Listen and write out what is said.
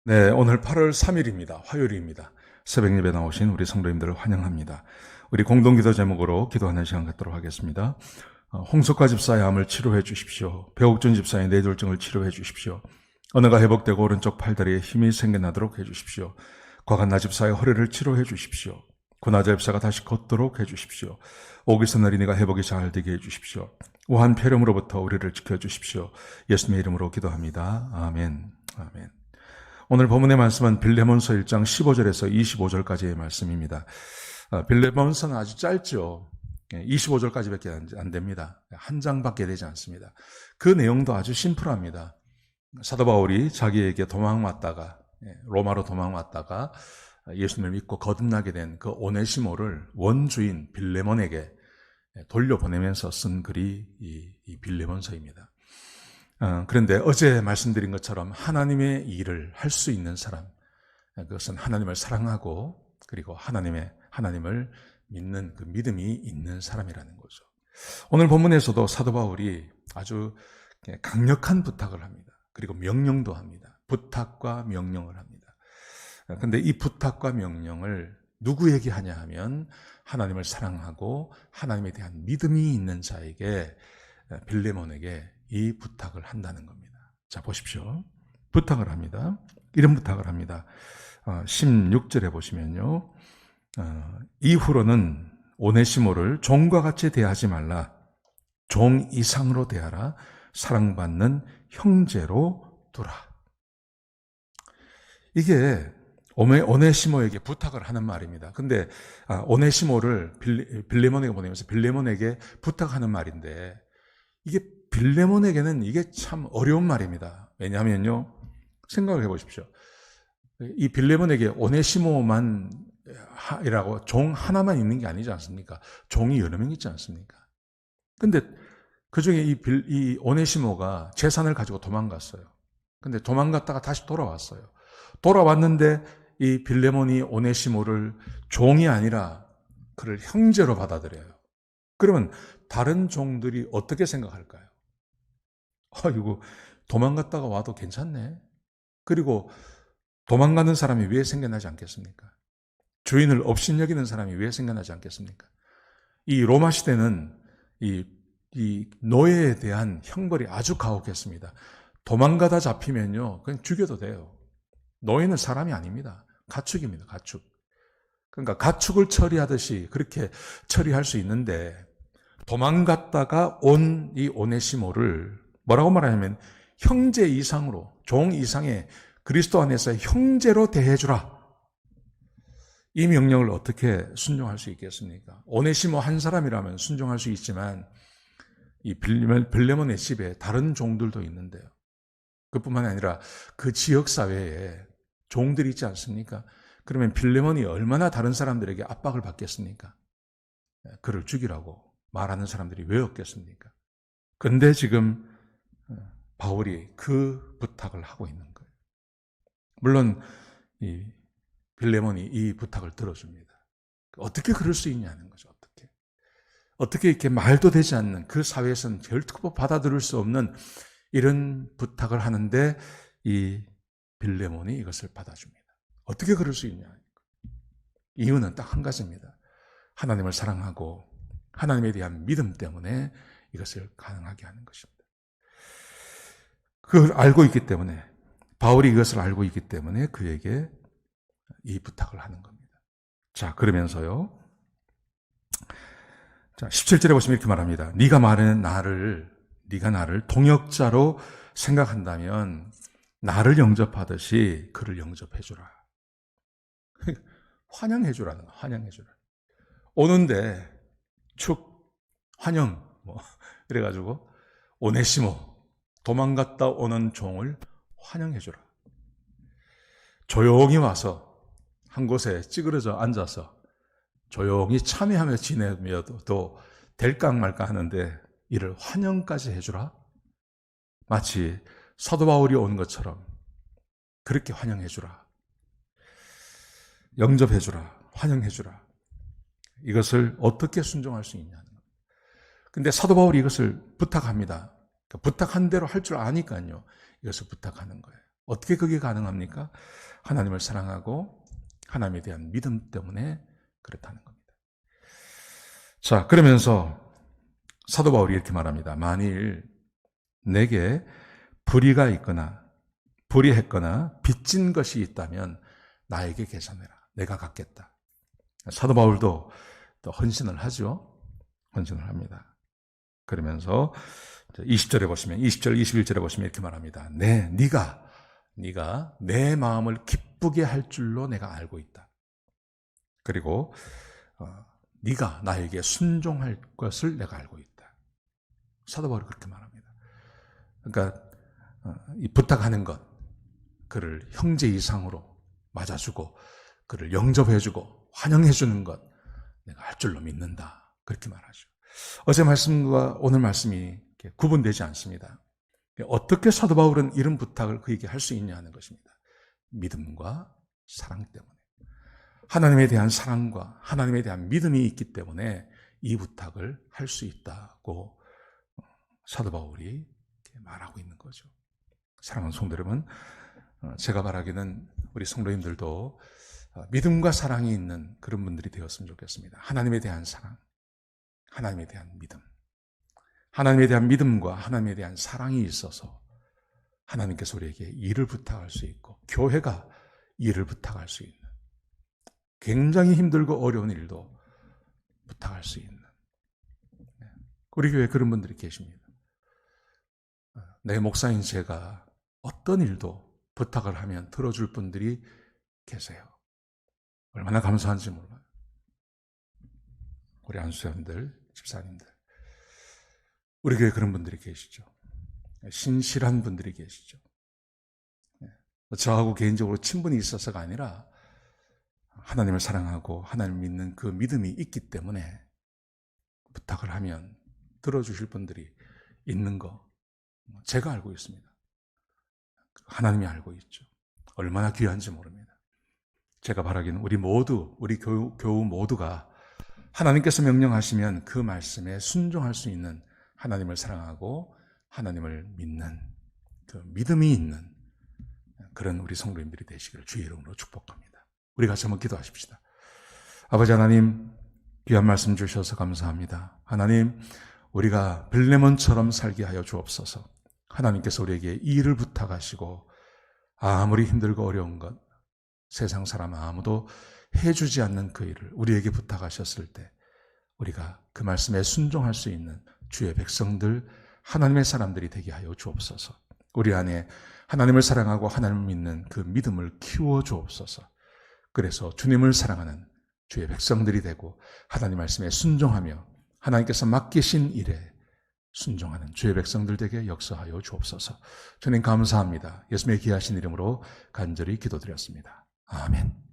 네, 오늘 8월 3일입니다. 화요일입니다. 새벽 예배 나오신 우리 성도님들을 환영합니다. 우리 공동기도 제목으로 기도하는 시간 갖도록 하겠습니다. 홍석화 집사의 암을 치료해 주십시오. 배옥준 집사의 뇌졸중을 치료해 주십시오. 언어가 회복되고 오른쪽 팔다리에 힘이 생겨나도록 해 주십시오. 과간나 집사의 허리를 치료해 주십시오. 구나자 집사가 다시 걷도록 해 주십시오. 오기선 어린이가 회복이 잘 되게 해 주십시오. 우한 폐렴으로부터 우리를 지켜 주십시오. 예수님의 이름으로 기도합니다. 아멘. 아멘. 오늘 본문의 말씀은 빌레몬서 1장 15절에서 25절까지의 말씀입니다. 빌레몬서는 아주 짧죠. 25절까지밖에 안 됩니다. 한 장밖에 되지 않습니다. 그 내용도 아주 심플합니다. 사도 바울이 자기에게 도망왔다가 로마로 도망왔다가 예수님을 믿고 거듭나게 된 그 오네시모를 원주인 빌레몬에게 돌려보내면서 쓴 글이 이 빌레몬서입니다. 그런데 어제 말씀드린 것처럼 하나님의 일을 할 수 있는 사람, 그것은 하나님을 사랑하고 그리고 하나님을 믿는 그 믿음이 있는 사람이라는 거죠. 오늘 본문에서도 사도 바울이 아주 강력한 부탁을 합니다. 그리고 명령도 합니다. 부탁과 명령을 합니다. 그런데 이 부탁과 명령을 누구에게 하냐 하면 하나님을 사랑하고 하나님에 대한 믿음이 있는 자에게, 빌레몬에게 이 부탁을 한다는 겁니다. 자, 보십시오. 부탁을 합니다. 이런 부탁을 합니다. 16절에 보시면요. 이후로는 오네시모를 종과 같이 대하지 말라. 종 이상으로 대하라. 사랑받는 형제로 두라. 이게 오네시모에게 부탁을 하는 말입니다. 근데 오네시모를 빌레몬에게 보내면서 빌레몬에게 부탁하는 말인데, 이게 빌레몬에게는 이게 참 어려운 말입니다. 왜냐하면요, 생각을 해보십시오. 이 빌레몬에게 오네시모만 이라고 종 하나만 있는 게 아니지 않습니까? 종이 여러 명 있지 않습니까? 근데 그 중에 이 오네시모가 재산을 가지고 도망갔어요. 근데 도망갔다가 다시 돌아왔어요. 돌아왔는데 이 빌레몬이 오네시모를 종이 아니라 그를 형제로 받아들여요. 그러면 다른 종들이 어떻게 생각할까요? 이거 도망갔다가 와도 괜찮네. 그리고 도망가는 사람이 왜 생겨나지 않겠습니까? 주인을 업신여기는 사람이 왜 생겨나지 않겠습니까? 이 로마 시대는 이 노예에 대한 형벌이 아주 가혹했습니다. 도망가다 잡히면요, 그냥 죽여도 돼요. 노예는 사람이 아닙니다. 가축입니다. 가축. 그러니까 가축을 처리하듯이 그렇게 처리할 수 있는데, 도망갔다가 온 이 오네시모를 뭐라고 말하냐면 형제 이상으로, 종 이상의 그리스도 안에서 형제로 대해주라. 이 명령을 어떻게 순종할 수 있겠습니까? 오네시모 한 사람이라면 순종할 수 있지만 이 빌레몬의 집에 다른 종들도 있는데요. 그뿐만 아니라 그 지역사회에 종들이 있지 않습니까? 그러면 빌레몬이 얼마나 다른 사람들에게 압박을 받겠습니까? 그를 죽이라고 말하는 사람들이 왜 없겠습니까? 그런데 지금 바울이 그 부탁을 하고 있는 거예요. 물론 이 빌레몬이 이 부탁을 들어줍니다. 어떻게 그럴 수 있냐는 거죠. 어떻게 이렇게 말도 되지 않는, 그 사회에서는 결코 받아들일 수 없는 이런 부탁을 하는데 이 빌레몬이 이것을 받아줍니다. 어떻게 그럴 수 있냐? 이유는 딱 한 가지입니다. 하나님을 사랑하고 하나님에 대한 믿음 때문에 이것을 가능하게 하는 것입니다. 그걸 알고 있기 때문에, 바울이 이것을 알고 있기 때문에 그에게 이 부탁을 하는 겁니다. 자, 그러면서요. 자, 17절에 보시면 이렇게 말합니다. 네가 나를 동역자로 생각한다면 나를 영접하듯이 그를 영접해주라. 환영해주라는 거야. 환영해주라. 오는데 환영 그래가지고 오네시모, 도망갔다 오는 종을 환영해주라. 조용히 와서 한 곳에 찌그러져 앉아서 조용히 참여하며 지내며도 될까 말까 하는데 이를 환영까지 해주라. 마치 사도 바울이 온 것처럼 그렇게 환영해주라. 영접해주라. 환영해주라. 이것을 어떻게 순종할 수 있냐는 겁니다. 근데 사도 바울이 이것을 부탁합니다. 부탁한 대로 할 줄 아니까요. 이것을 부탁하는 거예요. 어떻게 그게 가능합니까? 하나님을 사랑하고 하나님에 대한 믿음 때문에 그렇다는 겁니다. 자, 그러면서 사도 바울이 이렇게 말합니다. 만일 내게 불의가 있거나 불의했거나 빚진 것이 있다면 나에게 계산해라. 내가 갚겠다. 사도 바울도 또 헌신을 하죠. 헌신을 합니다. 그러면서 20절에 보시면 20절 21절에 보시면 이렇게 말합니다. 네가 내 마음을 기쁘게 할 줄로 내가 알고 있다. 그리고 네가 나에게 순종할 것을 내가 알고 있다. 사도 바울이 그렇게 말합니다. 그러니까 이 부탁하는 것, 그를 형제 이상으로 맞아주고 그를 영접해주고 환영해주는 것 내가 할 줄로 믿는다. 그렇게 말하죠. 어제 말씀과 오늘 말씀이 구분되지 않습니다. 어떻게 사도 바울은 이런 부탁을 그에게 할 수 있냐 하는 것입니다. 믿음과 사랑 때문에. 하나님에 대한 사랑과 하나님에 대한 믿음이 있기 때문에 이 부탁을 할 수 있다고 사도 바울이 말하고 있는 거죠. 사랑하는 성도 여러분, 제가 바라기는 우리 성도님들도 믿음과 사랑이 있는 그런 분들이 되었으면 좋겠습니다. 하나님에 대한 사랑, 하나님에 대한 믿음, 하나님에 대한 믿음과 하나님에 대한 사랑이 있어서 하나님께서 우리에게 일을 부탁할 수 있고 교회가 일을 부탁할 수 있는, 굉장히 힘들고 어려운 일도 부탁할 수 있는, 우리 교회에 그런 분들이 계십니다. 내 목사인 제가 어떤 일도 부탁을 하면 들어줄 분들이 계세요. 얼마나 감사한지 몰라요. 우리 안수연들, 집사님들, 우리 교회에 그런 분들이 계시죠. 신실한 분들이 계시죠. 저하고 개인적으로 친분이 있어서가 아니라 하나님을 사랑하고 하나님을 믿는 그 믿음이 있기 때문에 부탁을 하면 들어주실 분들이 있는 거 제가 알고 있습니다. 하나님이 알고 있죠. 얼마나 귀한지 모릅니다. 제가 바라기는 우리 모두, 우리 교우 모두가 하나님께서 명령하시면 그 말씀에 순종할 수 있는, 하나님을 사랑하고 하나님을 믿는 그 믿음이 있는 그런 우리 성도님들이 되시기를 주의 이름으로 축복합니다. 우리 같이 한번 기도하십시다. 아버지 하나님, 귀한 말씀 주셔서 감사합니다. 하나님, 우리가 빌레몬처럼 살게 하여 주옵소서. 하나님께서 우리에게 일을 부탁하시고 아무리 힘들고 어려운 것, 세상 사람 아무도 해주지 않는 그 일을 우리에게 부탁하셨을 때 우리가 그 말씀에 순종할 수 있는 주의 백성들, 하나님의 사람들이 되게 하여 주옵소서. 우리 안에 하나님을 사랑하고 하나님을 믿는 그 믿음을 키워 주옵소서. 그래서 주님을 사랑하는 주의 백성들이 되고 하나님 말씀에 순종하며 하나님께서 맡기신 일에 순종하는 주의 백성들 되게 역사하여 주옵소서. 주님 감사합니다. 예수님의 귀하신 이름으로 간절히 기도드렸습니다. 아멘.